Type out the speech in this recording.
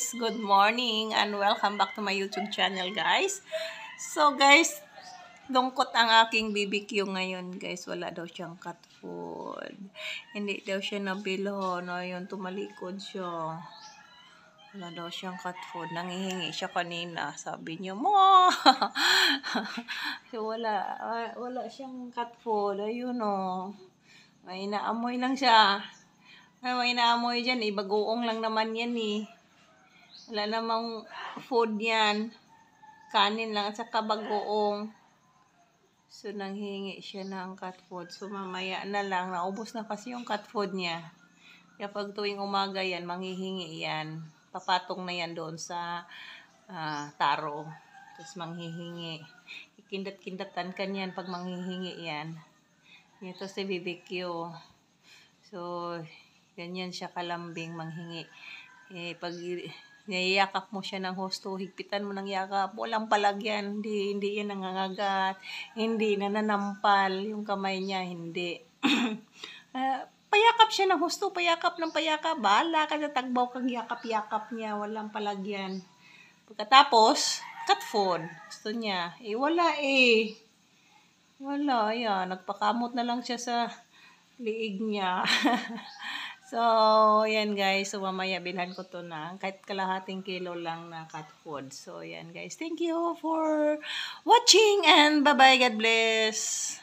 guys, good morning and welcome back to my YouTube channel guys. So guys, lungkot ang aking BBQ ngayon guys. Wala daw siyang cat food. Hindi daw siya nabilho. No, yun, tumalikod siya. Wala daw siyang cat food. Nangihingi siya kanina. Sabi niya, mo. So wala siyang cat food. Ayun o. May inaamoy lang siya. May inaamoy dyan eh. Bagoong lang naman yan eh. Wala namang food yan. Kanin lang at saka bagoong. So, nanghingi siya ng cat food. So, mamaya na lang. Naubos na kasi yung cat food niya. Kaya pag tuwing umaga yan, manghihingi yan. Papatong na yan doon sa taro. Tapos manghihingi. Ikindat-kindatan ka niyan pag manghihingi yan. Ito si BBQ. So, ganyan siya kalambing manghingi. Pag niyayakap mo siya ng husto, higpitan mo ng yakap, walang palagyan, hindi yan nangangagat, hindi nananampal, yung kamay niya, hindi. Payakap siya ng husto, payakap ng payakap, bahala ka sa tagbaw kang yakap-yakap niya, walang palagyan. Pagkatapos, cat food, gusto niya, wala wala, yan, nagpakamot na lang siya sa liig niya. So, yan guys. So, mamaya bilhan ko to na kahit kalahating kilo lang na cat food. So, yan guys. Thank you for watching and bye-bye. God bless.